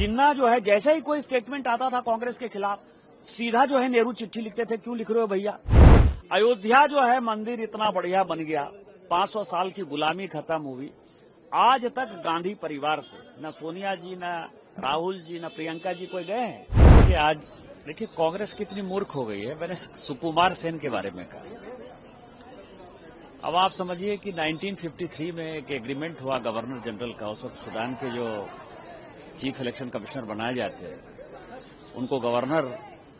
जिन्ना जो है जैसे ही कोई स्टेटमेंट आता था कांग्रेस के खिलाफ, सीधा जो है नेहरू चिट्ठी लिखते थे, क्यों लिख रहे हो भैया। अयोध्या जो है मंदिर इतना बढ़िया बन गया, 500 साल की गुलामी खत्म हुई। आज तक गांधी परिवार से न सोनिया जी, न राहुल जी, न प्रियंका जी कोई गए हैं। आज देखिए कांग्रेस कितनी मूर्ख हो गई है। मैंने सुकुमार सेन के बारे में कहा। अब आप समझिए कि 1953 में एक एग्रीमेंट हुआ गवर्नर जनरल का। उस वक्त सूडान के जो चीफ इलेक्शन कमिश्नर बनाए जाते हैं उनको गवर्नर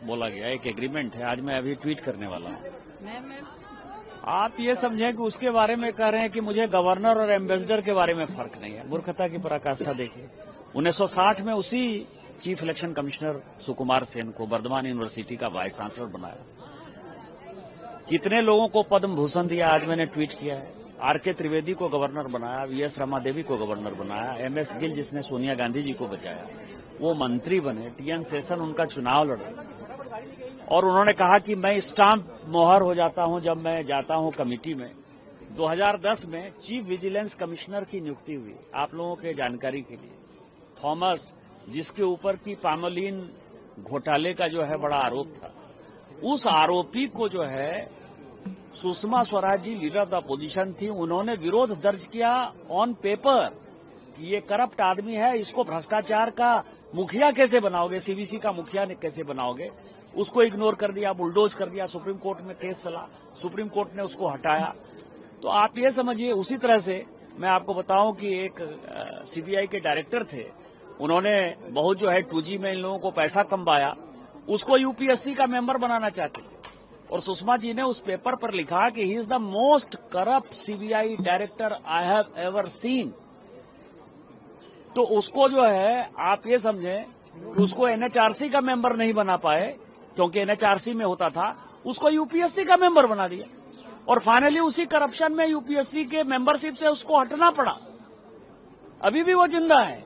बोला गया। एक एग्रीमेंट है, आज मैं अभी ट्वीट करने वाला हूं। आप ये समझें कि उसके बारे में कह रहे हैं कि मुझे गवर्नर और एम्बेसडर के बारे में फर्क नहीं है। मूर्खता की पराकाष्ठा देखिए। 1960 में उसी chief election commissioner Sukumar Sen को बर्धमान यूनिवर्सिटी का वाइस चांसलर बनाया। कितने लोगों को पद्म भूषण दिया, आज मैंने ट्वीट किया है। आर.के. त्रिवेदी को गवर्नर बनाया, वी.एस. रमादेवी को गवर्नर बनाया, एम.एस. गिल जिसने सोनिया गांधी जी को बचाया वो मंत्री बने, टी.एन. शेषन उनका चुनाव लड़े और उन्होंने कहा कि मैं स्टाम्प मोहर हो जाता हूं जब मैं जाता हूं कमेटी में। 2010 में चीफ विजिलेंस कमिश्नर की नियुक्ति हुई। आप लोगों के जानकारी के लिए, थॉमस जिसके ऊपर की पामोलिन घोटाले का जो है बड़ा आरोप था, उस आरोपी को जो है Sushma Swaraj ji leader of the opposition थी, उन्होंने विरोध दर्ज किया ऑन पेपर कि ये करप्ट आदमी है, इसको भ्रष्टाचार का मुखिया कैसे बनाओगे, सीबीसी का मुखिया कैसे बनाओगे। उसको इग्नोर कर दिया, बुलडोज कर दिया। सुप्रीम कोर्ट में केस चला, सुप्रीम कोर्ट ने उसको हटाया। तो आप ये समझिए, उसी तरह से मैं आपको बताऊं कि एक सीबीआई के डायरेक्टर थे, उन्होंने बहुत जो है 2G में इन लोगों को पैसा कमवाया, उसको यूपीएससी का मेंबर बनाना चाहते थे। और सुषमा जी ने उस पेपर पर लिखा कि he is the most corrupt CBI director I have ever seen. तो उसको जो है आप ये समझें कि उसको एनएचआरसी का मेंबर नहीं बना पाए, क्योंकि एनएचआरसी में होता था, उसको यूपीएससी का मेंबर बना दिया। और फाइनली उसी करप्शन में यूपीएससी के मेंबरशिप से उसको हटना पड़ा। अभी भी वो जिंदा है।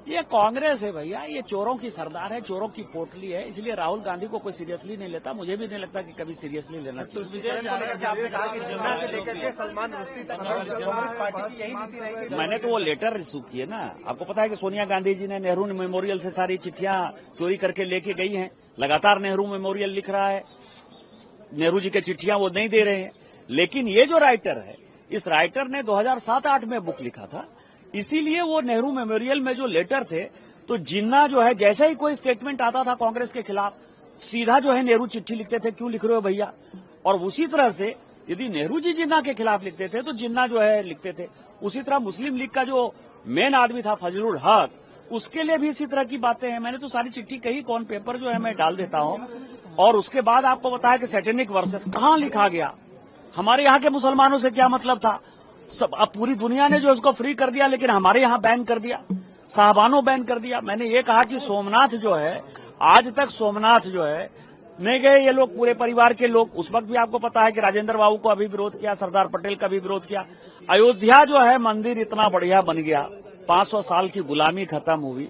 ये कांग्रेस है भैया, ये चोरों की सरदार है, चोरों की पोटली है। इसलिए राहुल गांधी को कोई सीरियसली नहीं लेता, मुझे भी नहीं लगता कि कभी सीरियसली लेना चाहिए। मैंने तो वो लेटर रिसीव किए ना। आपको पता है कि सोनिया गांधी जी ने नेहरू मेमोरियल से सारी चिट्ठियां चोरी करके लेके गई हैं। लगातार नेहरू मेमोरियल लिख रहा है, नेहरू जी की चिट्ठियां वो नहीं दे रहे हैं। लेकिन ये जो राइटर है, इस राइटर ने 2007-8 में बुक लिखा था, इसीलिए वो नेहरू मेमोरियल में जो लेटर थे, तो जिन्ना जो है जैसे ही कोई स्टेटमेंट आता था कांग्रेस के खिलाफ, सीधा जो है नेहरू चिट्ठी लिखते थे, क्यों लिख रहे हो भैया। और उसी तरह से यदि नेहरू जी जिन्ना के खिलाफ लिखते थे तो जिन्ना जो है लिखते थे। उसी तरह मुस्लिम लीग का जो मेन आदमी था फजलुल हक, उसके लिए भी इसी तरह की बातें हैं। मैंने तो सारी चिट्ठी कही, कौन पेपर जो है मैं डाल देता हूं। और उसके बाद आपको बताया कि सैटेनिक वर्सेस कहां लिखा गया, हमारे यहाँ के मुसलमानों से क्या मतलब था। सब अब पूरी दुनिया ने जो उसको फ्री कर दिया, लेकिन हमारे यहाँ बैन कर दिया, साहबानों बैन कर दिया। मैंने ये कहा कि सोमनाथ जो है, आज तक सोमनाथ जो है नहीं गए ये लोग, पूरे परिवार के लोग। उस वक्त भी आपको पता है कि राजेंद्र बाबू को अभी विरोध किया, सरदार पटेल का भी विरोध किया। अयोध्या जो है मंदिर इतना बढ़िया बन गया, 500 साल की गुलामी खत्म हुई।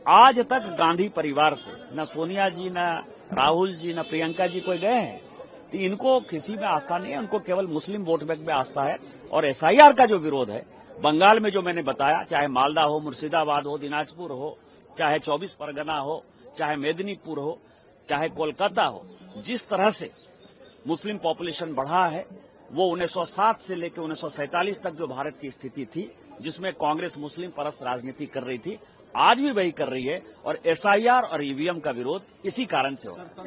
आज तक गांधी परिवार से न सोनिया जी, न राहुल जी, न प्रियंका जी कोई गए हैं। तो इनको किसी में आस्था नहीं है, उनको केवल मुस्लिम वोट बैंक में आस्था है। और एसआईआर का जो विरोध है बंगाल में, जो मैंने बताया, चाहे मालदा हो, मुर्शिदाबाद हो, दिनाजपुर हो, चाहे 24 परगना हो, चाहे मेदिनीपुर हो, चाहे कोलकाता हो, जिस तरह से मुस्लिम पॉपुलेशन बढ़ा है, वो 1907 से लेकर 1947 तक जो भारत की स्थिति थी, जिसमें कांग्रेस मुस्लिम परस्त राजनीति कर रही थी, आज भी वही कर रही है। और एसआईआर और ईवीएम का विरोध इसी कारण से होगा।